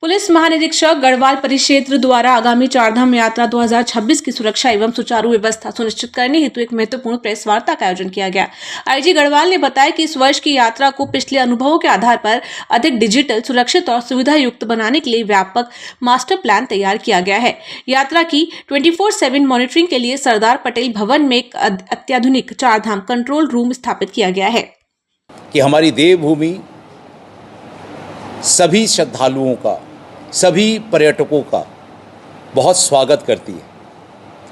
Police महानिरीक्षक गढ़वाल परिक्षेत्र द्वारा आगामी चारधाम यात्रा 2026 की सुरक्षा एवं सुचारू व्यवस्था सुनिश्चित करने हेतु एक महत्वपूर्ण प्रेस वार्ता का आयोजन किया गया। आईजी गढ़वाल ने बताया कि इस वर्ष की यात्रा को पिछले अनुभवों के आधार पर अधिक डिजिटल, सुरक्षित और सुविधा युक्त बनाने के लिए व्यापक मास्टर प्लान तैयार किया गया है। यात्रा की 24/7 मॉनिटरिंग के लिए सरदार पटेल भवन में एक अत्याधुनिक चारधाम कंट्रोल रूम स्थापित किया गया है। कि हमारी देवभूमि सभी श्रद्धालुओं का, सभी पर्यटकों का बहुत स्वागत करती है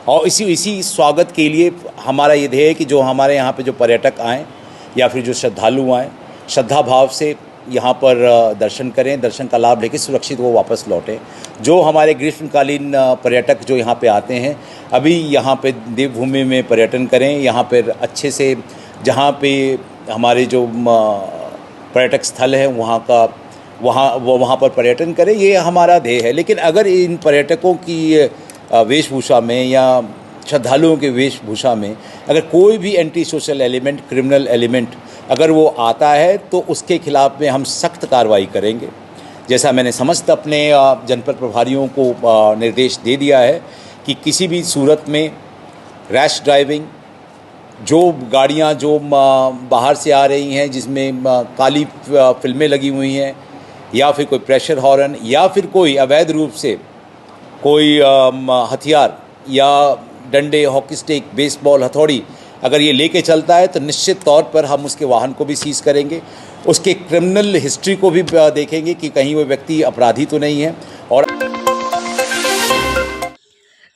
और इसी स्वागत के लिए हमारा ये ध्येय है कि जो हमारे यहाँ पे जो पर्यटक आएँ या फिर जो श्रद्धालु आएँ, श्रद्धा भाव से यहाँ पर दर्शन करें, दर्शन का लाभ लेकर सुरक्षित वो वापस लौटें। जो हमारे ग्रीष्मकालीन पर्यटक जो यहाँ पे आते हैं, अभी यहाँ पे देवभूमि में पर्यटन करें, यहाँ पर अच्छे से जहाँ पे हमारे जो पर्यटक स्थल है वहाँ पर पर्यटन करें, ये हमारा ध्येय है। लेकिन अगर इन पर्यटकों की वेशभूषा में या श्रद्धालुओं के वेशभूषा में अगर कोई भी anti social element, criminal element अगर वो आता है तो उसके खिलाफ में हम सख्त कार्रवाई करेंगे। जैसा मैंने समस्त अपने जनपद प्रभारियों को निर्देश दे दिया है कि किसी भी सूरत में रैश ड्राइविंग, जो गाड़ियाँ जो बाहर से आ रही हैं जिसमें काली फिल्में लगी हुई हैं या फिर कोई प्रेशर हॉर्न या फिर कोई अवैध रूप से कोई हथियार या डंडे, हॉकी स्टिक, बेसबॉल, हथौड़ी अगर ये लेके चलता है तो निश्चित तौर पर हम उसके वाहन को भी सीज करेंगे, उसके क्रिमिनल हिस्ट्री को भी देखेंगे कि कहीं वो व्यक्ति अपराधी तो नहीं है। और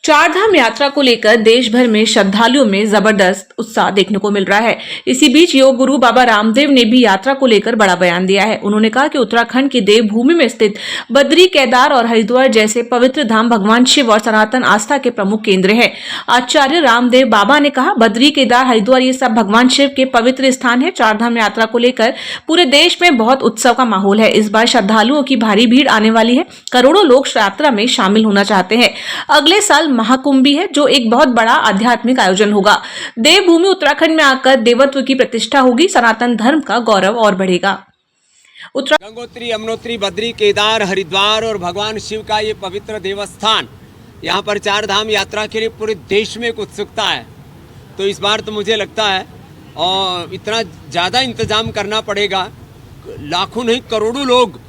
चारधाम यात्रा को लेकर देश भर में श्रद्धालुओं में जबरदस्त उत्साह देखने को मिल रहा है। इसी बीच योग गुरु बाबा रामदेव ने भी यात्रा को लेकर बड़ा बयान दिया है। उन्होंने कहा कि उत्तराखंड की देवभूमि में स्थित बद्री, केदार और हरिद्वार जैसे पवित्र धाम भगवान शिव और सनातन आस्था के प्रमुख केंद्र हैं। आचार्य रामदेव बाबा ने कहा, बद्री, केदार, हरिद्वार ये सब भगवान शिव के पवित्र स्थान है। चारधाम यात्रा को लेकर पूरे देश में बहुत उत्सव का माहौल है। इस बार श्रद्धालुओं की भारी भीड़ आने वाली है। करोड़ों लोग यात्रा में शामिल होना चाहते हैं। अगले साल महाकुंभ भी है, जो एक बहुत बड़ा आध्यात्मिक आयोजन होगा। देवभूमि उत्तराखंड में आकर देवत्व की प्रतिष्ठा होगी, सनातन धर्म का गौरव और बढ़ेगा। गंगोत्री, यमुनोत्री, बद्री, केदार, हरिद्वार और भगवान शिव का ये पवित्र देवस्थान, यहाँ पर चार धाम यात्रा के लिए पूरे देश में एक उत्सुकता है। तो इस बार तो मुझे लगता है और इतना ज़्यादा इंतजाम करना पड़ेगा, लाखों नहीं करोड़ों लोग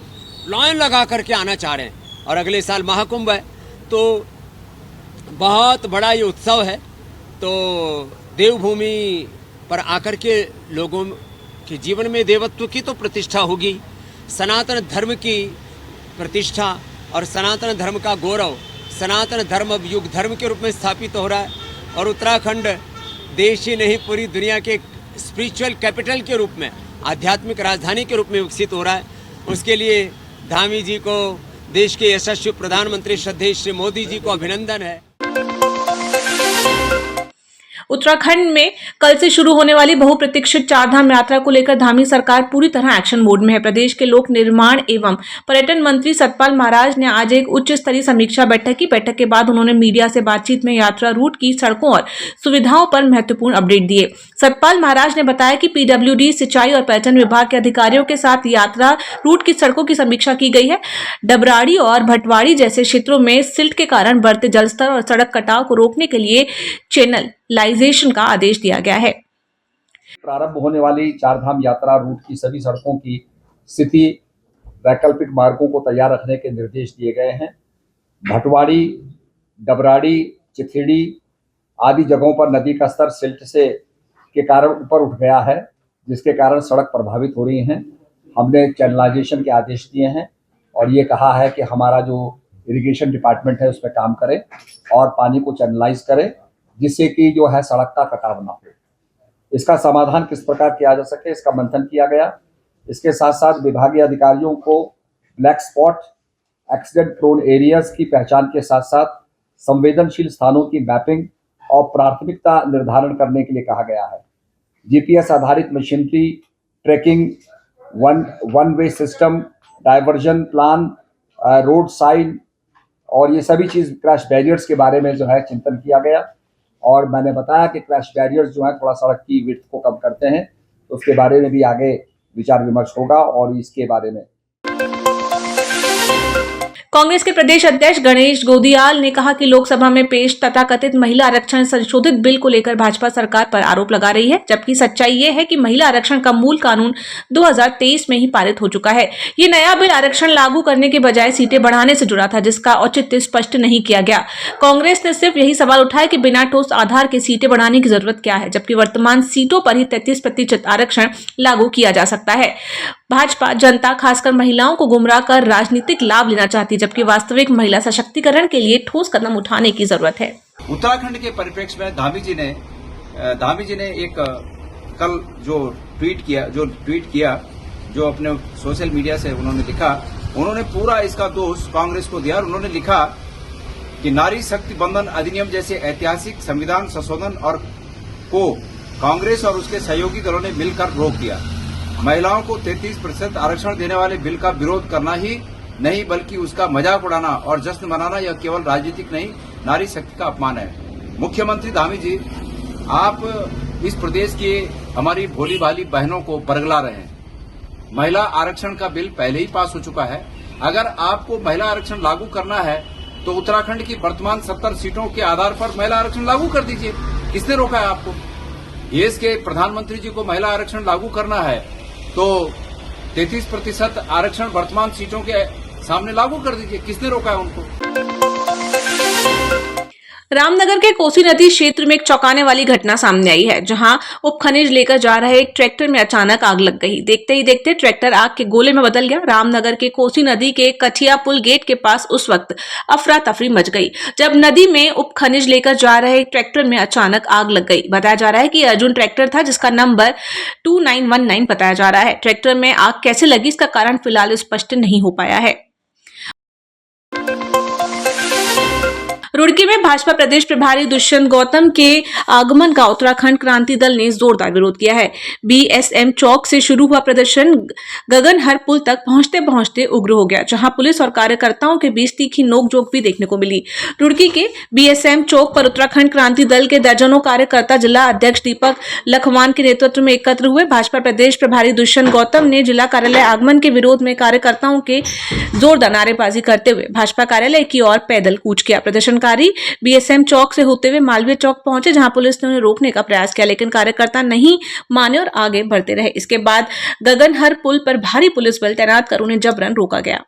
लाइन लगा करके आना चाह रहे हैं। और अगले साल महाकुंभ है तो बहुत बड़ा ये उत्सव है। तो देवभूमि पर आकर के लोगों के जीवन में देवत्व की तो प्रतिष्ठा होगी, सनातन धर्म की प्रतिष्ठा और सनातन धर्म का गौरव, सनातन धर्म अब युग धर्म के रूप में स्थापित हो रहा है। और उत्तराखंड देश ही नहीं पूरी दुनिया के स्पिरिचुअल कैपिटल के रूप में, आध्यात्मिक राजधानी के रूप में विकसित हो रहा है। उसके लिए धामी जी को, देश के यशस्वी प्रधानमंत्री श्रद्धेय श्री मोदी जी को अभिनंदन है। उत्तराखंड में कल से शुरू होने वाली बहुप्रतीक्षित चारधाम यात्रा को लेकर धामी सरकार पूरी तरह एक्शन मोड में है। प्रदेश के लोक निर्माण एवं पर्यटन मंत्री सतपाल महाराज ने आज एक उच्च स्तरीय समीक्षा बैठक की। बैठक के बाद उन्होंने मीडिया से बातचीत में यात्रा रूट की सड़कों और सुविधाओं पर महत्वपूर्ण अपडेट दिए। सतपाल महाराज ने बताया कि पीडब्ल्यूडी, सिंचाई और पर्यटन विभाग के अधिकारियों के साथ यात्रा रूट की सड़कों की समीक्षा की गई है। डबराड़ी और भटवाड़ी जैसे क्षेत्रों में सिल्ट के कारण बढ़ते जलस्तर और सड़क कटाव को रोकने के लिए चैनलाइजेशन का आदेश दिया गया है। प्रारंभ होने वाली चारधाम यात्रा रूट की सभी सड़कों की स्थिति, वैकल्पिक मार्गों को तैयार रखने के निर्देश दिए गए हैं। भटवाड़ी, डबराड़ी, चिथड़ी आदि जगहों पर नदी का स्तर सिल्ट से के कारण ऊपर उठ गया है, जिसके कारण सड़क प्रभावित हो रही हैं। हमने चैनलाइजेशन के आदेश दिए हैं और ये कहा है कि हमारा जो इरिगेशन डिपार्टमेंट है उस पर काम करे और पानी को चैनलाइज करे, जिससे कि जो है सड़क का कटाव ना हो। इसका समाधान किस प्रकार किया जा सके, इसका मंथन किया गया। इसके साथ साथ विभागीय अधिकारियों को black spot, accident prone areas की पहचान के साथ साथ संवेदनशील स्थानों की मैपिंग और प्राथमिकता निर्धारण करने के लिए कहा गया है। जीपीएस आधारित machinery, tracking, one way system, diversion plan, road sign और ये सभी चीज़, क्रैश बैरियर्स के बारे में जो है चिंतन किया गया। और मैंने बताया कि क्रैश बैरियर्स जो है थोड़ा सड़क की विड्थ को कम करते हैं, तो उसके बारे में भी आगे विचार विमर्श होगा और इसके बारे में कांग्रेस के प्रदेश अध्यक्ष गणेश गोदियाल ने कहा कि लोकसभा में पेश तथाकथित महिला आरक्षण संशोधित बिल को लेकर भाजपा सरकार पर आरोप लगा रही है, जबकि सच्चाई ये है कि महिला आरक्षण का मूल कानून 2023 में ही पारित हो चुका है। ये नया बिल आरक्षण लागू करने के बजाय सीटें बढ़ाने से जुड़ा था, जिसका औचित्य स्पष्ट नहीं किया गया। कांग्रेस ने सिर्फ यही सवाल उठाया कि बिना ठोस आधार के सीटें बढ़ाने की जरूरत क्या है, जबकि वर्तमान सीटों पर ही 33% आरक्षण लागू किया जा सकता है। भाजपा जनता खासकर महिलाओं को गुमराह कर राजनीतिक लाभ लेना चाहती है, जबकि वास्तविक महिला सशक्तिकरण के लिए ठोस कदम उठाने की जरूरत है। उत्तराखंड के परिप्रेक्ष्य में धामी जी ने एक कल जो ट्वीट किया जो अपने सोशल मीडिया से उन्होंने लिखा, उन्होंने पूरा इसका दोष कांग्रेस को दिया और उन्होंने लिखा कि नारी शक्ति बंधन अधिनियम जैसे ऐतिहासिक संविधान संशोधन और को कांग्रेस और उसके सहयोगी दलों ने मिलकर रोक दिया। महिलाओं को 33% आरक्षण देने वाले बिल का विरोध करना ही नहीं बल्कि उसका मजाक उड़ाना और जश्न मनाना यह केवल राजनीतिक नहीं, नारी शक्ति का अपमान है। मुख्यमंत्री धामी जी, आप इस प्रदेश की हमारी भोली भाली बहनों को बरगला रहे हैं। महिला आरक्षण का बिल पहले ही पास हो चुका है। अगर आपको महिला आरक्षण लागू करना है तो उत्तराखंड की वर्तमान 70 सीटों के आधार पर महिला आरक्षण लागू कर दीजिए। किसने रोका है आपको? देश के प्रधानमंत्री जी को महिला आरक्षण लागू करना है तो 33% आरक्षण वर्तमान सीटों के सामने लागू कर दीजिए। किसने रोका है उनको? रामनगर के कोसी नदी क्षेत्र में एक चौंकाने वाली घटना सामने आई है, जहां उपखनिज लेकर जा रहे एक ट्रैक्टर में अचानक आग लग गई। देखते ही देखते ट्रैक्टर आग के गोले में बदल गया। रामनगर के कोसी नदी के कठिया पुल गेट के पास उस वक्त अफरा तफरी मच गई, जब नदी में उपखनिज लेकर जा रहे एक ट्रैक्टर में अचानक आग लग गई। बताया जा रहा है कि अर्जुन ट्रैक्टर था, जिसका नंबर 2919 बताया जा रहा है। ट्रैक्टर में आग कैसे लगी, इसका कारण फिलहाल स्पष्ट नहीं हो पाया है। रुड़की में भाजपा प्रदेश प्रभारी दुष्यंत गौतम के आगमन का उत्तराखंड क्रांति दल ने जोरदार विरोध किया है। बीएसएम चौक से शुरू हुआ प्रदर्शन गगनहर पुल तक पहुंचते पहुंचते उग्र हो गया, जहां पुलिस और कार्यकर्ताओं के बीच तीखी नोकझोंक भी देखने को मिली। रुड़की के बीएसएम चौक पर उत्तराखंड क्रांति दल के दर्जनों कार्यकर्ता जिला अध्यक्ष दीपक लखवान के नेतृत्व में एकत्र हुए। भाजपा प्रदेश प्रभारी दुष्यंत गौतम ने जिला कार्यालय आगमन के विरोध में कार्यकर्ताओं के जोरदार नारेबाजी करते हुए भाजपा कार्यालय की ओर पैदल कूच किया। प्रदर्शनकारी बीएसएम चौक से होते हुए मालवीय चौक पहुंचे, जहां पुलिस ने उन्हें रोकने का प्रयास किया, लेकिन कार्यकर्ता नहीं माने और आगे बढ़ते रहे। इसके बाद गगनहर पुल पर भारी पुलिस बल तैनात कर उन्हें जबरन रोका गया।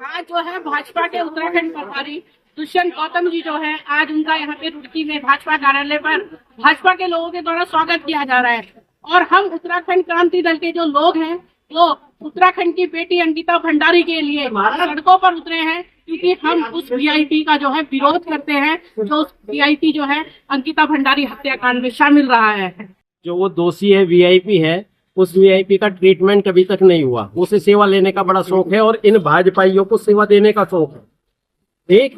आज जो है भाजपा के उत्तराखंड प्रभारी दुष्यंत गौतम जी जो है, आज उनका यहाँ पे रुड़की में भाजपा कार्यालय पर भाजपा के लोगों के द्वारा स्वागत किया जा रहा है। और हम उत्तराखंड क्रांति दल के जो लोग हैं वो उत्तराखंड की बेटी अंकिता भंडारी के लिए सड़कों पर उतरे हैं, क्योंकि हम उस वीआईपी का जो है विरोध करते हैं, जो उस वीआईपी जो है अंकिता भंडारी हत्याकांड में शामिल रहा है। जो वो दोषी है, वीआईपी है, उस वीआईपी का ट्रीटमेंट अभी तक नहीं हुआ। उसे सेवा लेने का बड़ा शौक है और इन भाजपाइयों को सेवा देने का शौक है। ठीक,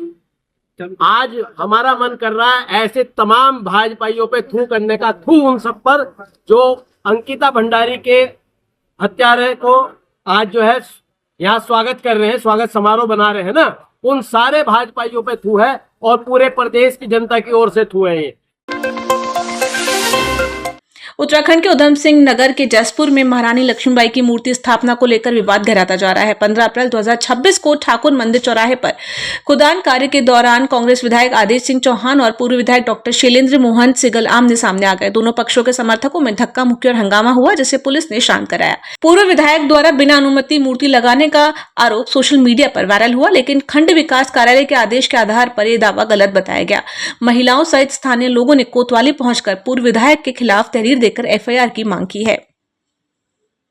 आज हमारा मन कर रहा है ऐसे तमाम भाजपाइयों पे थू करने का, थू उन सब पर जो अंकिता भंडारी के हत्यारे को आज जो है यहाँ स्वागत कर रहे हैं, स्वागत समारोह बना रहे हैं ना, उन सारे भाजपाइयों पे थू है और पूरे प्रदेश की जनता की ओर से थू है ये। उत्तराखंड के उधम सिंह नगर के जसपुर में महारानी लक्ष्मीबाई की मूर्ति स्थापना को लेकर विवाद गहराता जा रहा है। 15 अप्रैल 2026 को ठाकुर मंदिर चौराहे पर खुदान कार्य के दौरान कांग्रेस विधायक आदेश सिंह चौहान और पूर्व विधायक डॉक्टर शैलेंद्र मोहन सिगल आमने सामने आ गए। दोनों पक्षों के समर्थकों में धक्का मुक्की और हंगामा हुआ, जिसे पुलिस ने शांत कराया। पूर्व विधायक द्वारा बिना अनुमति मूर्ति लगाने का आरोप सोशल मीडिया पर वायरल हुआ, लेकिन खंड विकास कार्यालय के आदेश के आधार पर यह दावा गलत बताया गया। महिलाओं सहित स्थानीय लोगों ने कोतवाली पहुंचकर पूर्व विधायक के खिलाफ तहरीर देकर एफआईआर की मांग की है।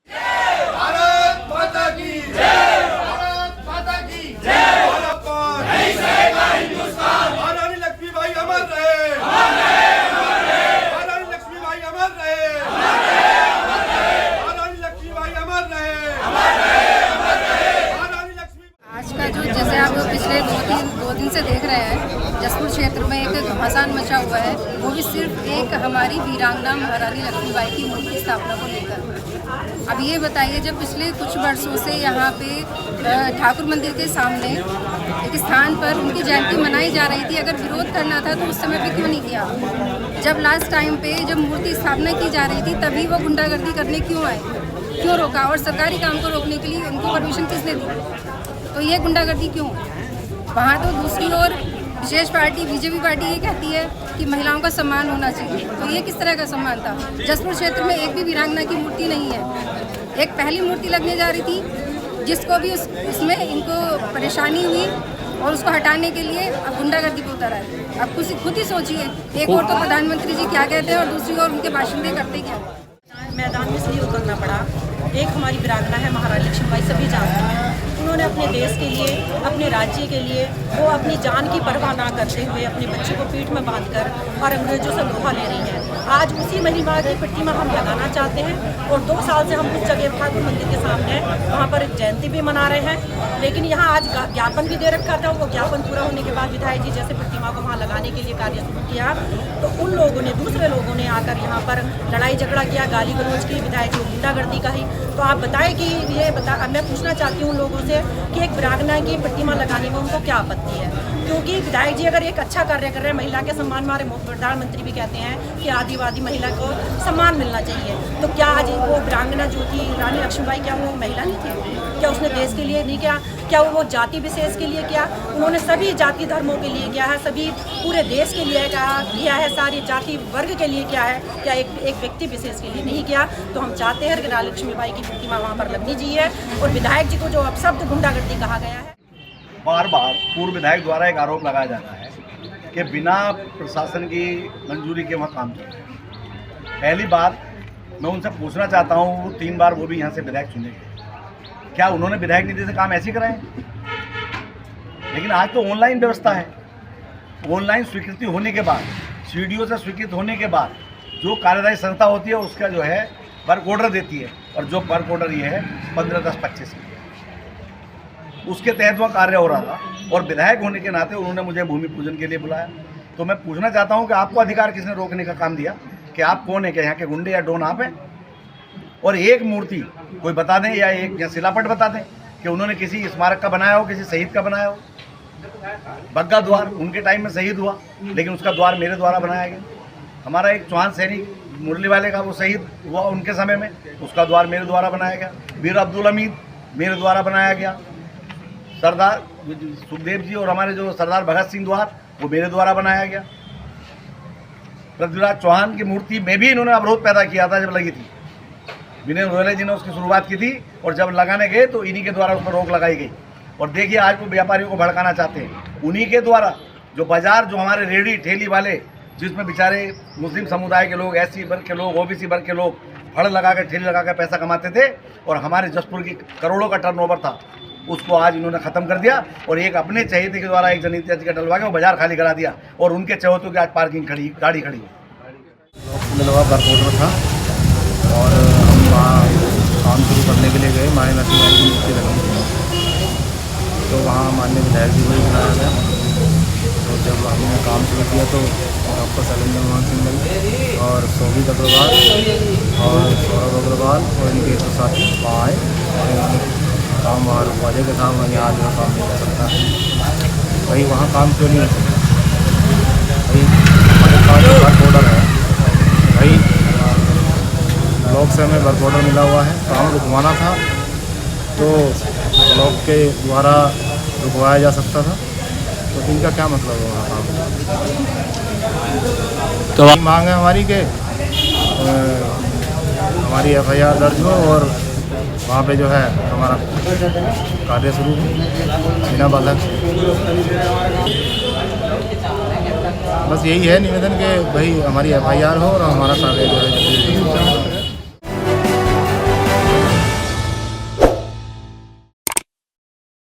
भारत माता की जय, भारत माता की जय। नहीं सहेगा हिंदुस्तान। महारानी लक्ष्मीबाई अमर रहे, महारानी लक्ष्मीबाई अमर रहे, महारानी लक्ष्मीबाई अमर रहे, महारानी लक्ष्मी। आज का जो जैसे आप पिछले दो दिन से देख रहे हैं, जसपुर क्षेत्र में एक घमासान मचा हुआ है, वो भी सिर्फ एक हमारी वीरांगना महारानी लक्ष्मीबाई की मूर्ति स्थापना को लेकर। अब ये बताइए, जब पिछले कुछ वर्षों से यहाँ पे ठाकुर मंदिर के सामने एक स्थान पर उनकी जयंती मनाई जा रही थी, अगर विरोध करना था तो उस समय पे क्यों नहीं किया? जब लास्ट टाइम पे जब मूर्ति स्थापना की जा रही थी तभी वो गुंडागर्दी करने क्यों आए, क्यों रोका? और सरकारी काम को रोकने के लिए उनको परमिशन किसने दी? तो ये गुंडागर्दी क्यों? वहाँ तो दूसरी ओर विशेष पार्टी बीजेपी पार्टी ये कहती है कि महिलाओं का सम्मान होना चाहिए, तो ये किस तरह का सम्मान था? जसपुर क्षेत्र में एक भी वीरांगना की मूर्ति नहीं है। एक पहली मूर्ति लगने जा रही थी, जिसको भी उसमें इनको परेशानी हुई और उसको हटाने के लिए अब गुंडागर्दी पे उतर आए। अब खुद ही सोचिए, एक और तो प्रधानमंत्री जी क्या कहते हैं और दूसरी ओर उनके भाषण करते क्या। मैदान में इसलिए उतरना पड़ा, एक हमारी वीरांगना है महारानी लक्ष्मीबाई, सभी जानते हैं। उन्होंने अपने देश के लिए, अपने राज्य के लिए वो अपनी जान की परवाह ना करते हुए अपने बच्चों को पीठ में बांधकर और अंग्रेजों से लोहा ले रही हैं। आज उसी महिला की प्रतिमा हम लगाना चाहते हैं और 2 साल से हम उस जगह ठाकुर मंदिर के सामने वहाँ पर एक जयंती भी मना रहे हैं, लेकिन यहाँ आज ज्ञापन भी दे रखा था। वो ज्ञापन पूरा होने के बाद विधायक जी जैसे प्रतिमा को वहाँ लगाने के लिए कार्य शुरू किया, तो उन लोगों ने, दूसरे लोगों ने आकर यहाँ पर लड़ाई झगड़ा किया, गाली गलौज की, विधायक जी गुंडागर्दी का ही। तो आप बताएं कि मैं पूछना चाहती हूँ लोगों से कि एक वीरांगना की प्रतिमा लगाने में उनको क्या आपत्ति है? क्योंकि विधायक जी अगर एक अच्छा कार्य कर रहे हैं, महिला के सम्मान, हमारे प्रधानमंत्री भी कहते हैं कि आदिवासी महिला को सम्मान मिलना चाहिए, तो क्या आज वो वीरांगना जो थी रानी लक्ष्मीबाई, क्या वो महिला नहीं थी? क्या उसने देश के लिए नहीं किया? क्या वो जाति विशेष के लिए किया? उन्होंने सभी जाति धर्मों के लिए किया है, सभी पूरे देश के लिए किया है, सारी जाति वर्ग के लिए किया है, क्या एक व्यक्ति विशेष के लिए नहीं किया? तो हम चाहते हैं कि रानी लक्ष्मीबाई की प्रतिमा वहाँ पर लगनी चाहिए और विधायक जी को जो अपशब्द गुंडागर्दी कहा गया है। बार बार पूर्व विधायक द्वारा एक आरोप लगाया जाता है कि बिना प्रशासन की मंजूरी के वहाँ काम चल रहा है। पहली बात मैं उनसे पूछना चाहता हूँ, 3 बार वो भी यहाँ से विधायक चुने गए, क्या उन्होंने विधायक निधि से काम ऐसे ही कराए? लेकिन आज तो ऑनलाइन व्यवस्था है। ऑनलाइन स्वीकृति होने के बाद, सीडीओ से स्वीकृत होने के बाद जो कार्यदायी संस्था होती है उसका जो है वर्क ऑर्डर देती है, और जो वर्क ऑर्डर ये है 15/10/25 उसके तहत वह कार्य हो रहा था। और विधायक होने के नाते उन्होंने मुझे भूमि पूजन के लिए बुलाया। तो मैं पूछना चाहता हूं कि आपको अधिकार किसने रोकने का काम दिया? कि आप कौन है? कि यहाँ के गुंडे या डोन आप हैं? और एक मूर्ति कोई बता दें या एक या शिलापट बता दें कि उन्होंने किसी स्मारक का बनाया हो, किसी शहीद का बनाया हो। बग्गा द्वार उनके टाइम में शहीद हुआ, लेकिन उसका द्वार मेरे द्वारा बनाया गया। हमारा एक चौहान सैनिक मुरली वाले का वो शहीद हुआ उनके समय में, उसका द्वार मेरे द्वारा बनाया गया। वीर अब्दुल हमीद मेरे द्वारा बनाया गया। सरदार सुखदेव जी और हमारे जो सरदार भगत सिंह द्वार वो मेरे द्वारा बनाया गया। पृथ्वीराज चौहान की मूर्ति में भी इन्होंने अवरोध पैदा किया था जब लगी थी। विनय रोहले जी ने उसकी शुरुआत की थी और जब लगाने गए तो इन्हीं के द्वारा उस पर रोक लगाई गई। और देखिए आज वो व्यापारियों को भड़काना चाहते हैं, उन्हीं के द्वारा। जो बाजार, जो हमारे रेडी ठेली वाले, जिसमें बेचारे मुस्लिम समुदाय के लोग, एससी वर्ग के लोग, ओबीसी वर्ग के लोग फड़ लगा कर, ठेली लगा कर पैसा कमाते थे और हमारे जसपुर की करोड़ों का टर्नओवर था, उसको आज इन्होंने ख़त्म कर दिया। और एक अपने चहेते के द्वारा एक जनहित याचिका डलवा के वो बाजार खाली करा दिया और उनके चहेतों की आज पार्किंग खड़ी, गाड़ी खड़ी है। था और हम वहाँ काम शुरू करने के लिए गए। माँ लक्ष्मीबाई की मूर्ति लगी थी, तो वहाँ माननीय विधायक जी को भी बुलाया गया। तो जब हमने काम शुरू किया तो डॉक्टर शैलेंद्र मोहन सिंह और शोभित अग्रवाल और सौरभ अग्रवाल और इनके तो साथी वहाँ आए और काम वहाँ रुकवाजे के काम वहीं आज वहाँ काम नहीं कर सकता। वही वहाँ काम क्यों नहीं हो सकता? भाई हमारे पास वर्क ऑर्डर है, भाई से हमें वर्क ऑर्डर मिला हुआ है, काम रुकवाना था तो ब्लॉक के द्वारा रुकवाया जा सकता था, तो इनका क्या मतलब होगा? तो मांग है हमारी कि हमारी FIR दर्ज हो और वहाँ पे जो है हमारा कार्य शुरू हो बिना बाधा। बस यही है निवेदन कि भाई हमारी FIR हो और हमारा कार्य जो है